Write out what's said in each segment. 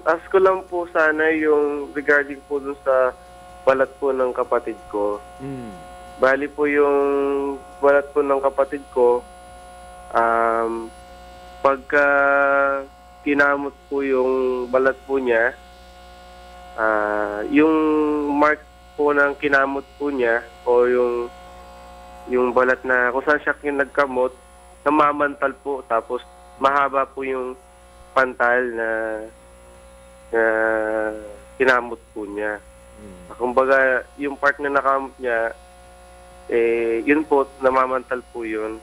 ask ko lang po sana yung regarding po dun sa balat po ng kapatid ko. Bali po yung balat po ng kapatid ko, pagka kinamot po yung balat po niya, yung mark po ng kinamot po niya o yung balat na kung saan siya nagkamot, namamantal po, tapos mahaba po yung pantal na kinamot po niya. Kumbaga, yung part na nakamot niya, yun po, namamantal po yun.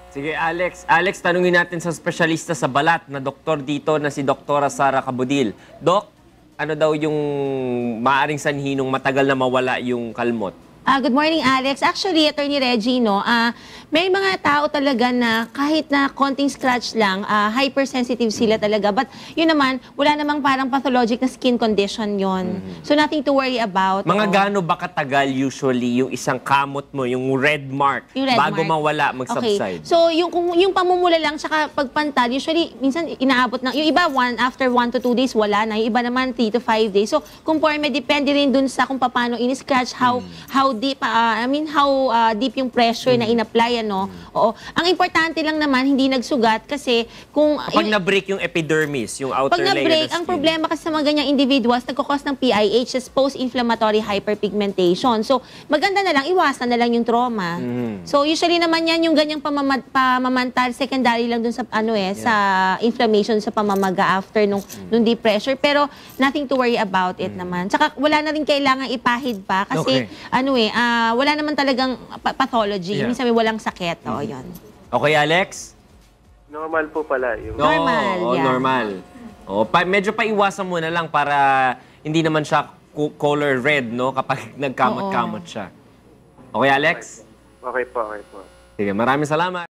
Sige, Alex. Alex, tanungin natin sa espesyalista sa balat na doktor dito na si Doktora Sara Cabudil. Dok, ano daw yung maaring sanhi nung matagal na mawala yung kalmot? Good morning, Alex. Actually, Attorney Reggie, no, may mga tao talaga na kahit na konting scratch lang, hypersensitive sila talaga. But yun naman, wala namang parang pathologic na skin condition yon. So nothing to worry about. Mga gaano ba katagal usually yung isang kamot mo, yung red mark, Yung red bago mark. mawala, mag-subside? Okay. So yung pamumula lang tsaka pagpantal, usually minsan inaabot na, yung iba after 1 to 2 days wala na, yung iba naman 3 to 5 days. So kung depende rin dun sa kung paano in-scratch, how deep, how deep yung pressure na in-apply, ano. Oo. Ang importante lang naman, hindi nagsugat kasi kung... Kapag na-break yung epidermis, yung outer Pag layer na-break, of the ang skin. problema kasi sa mga ganyang individuals, nagkakos ng PIH, is post-inflammatory hyperpigmentation. So, maganda na lang, iwasan na lang yung trauma. So, usually naman yan, yung ganyang pamamantal, secondary lang dun sa, sa inflammation sa pamamaga after nung deep pressure. Pero, nothing to worry about it naman. Tsaka, wala na rin kailangan ipahid pa kasi, wala naman talagang pathology. Minsan may walang sakit. O, yun. Okay, Alex? Normal po pala yung... Normal, Oo, yeah. normal. Medyo paiwasan mo na lang para hindi naman siya color red, no? Kapag nagkamot-kamot siya. Okay, Alex? Okay po, okay po. Sige, maraming salamat.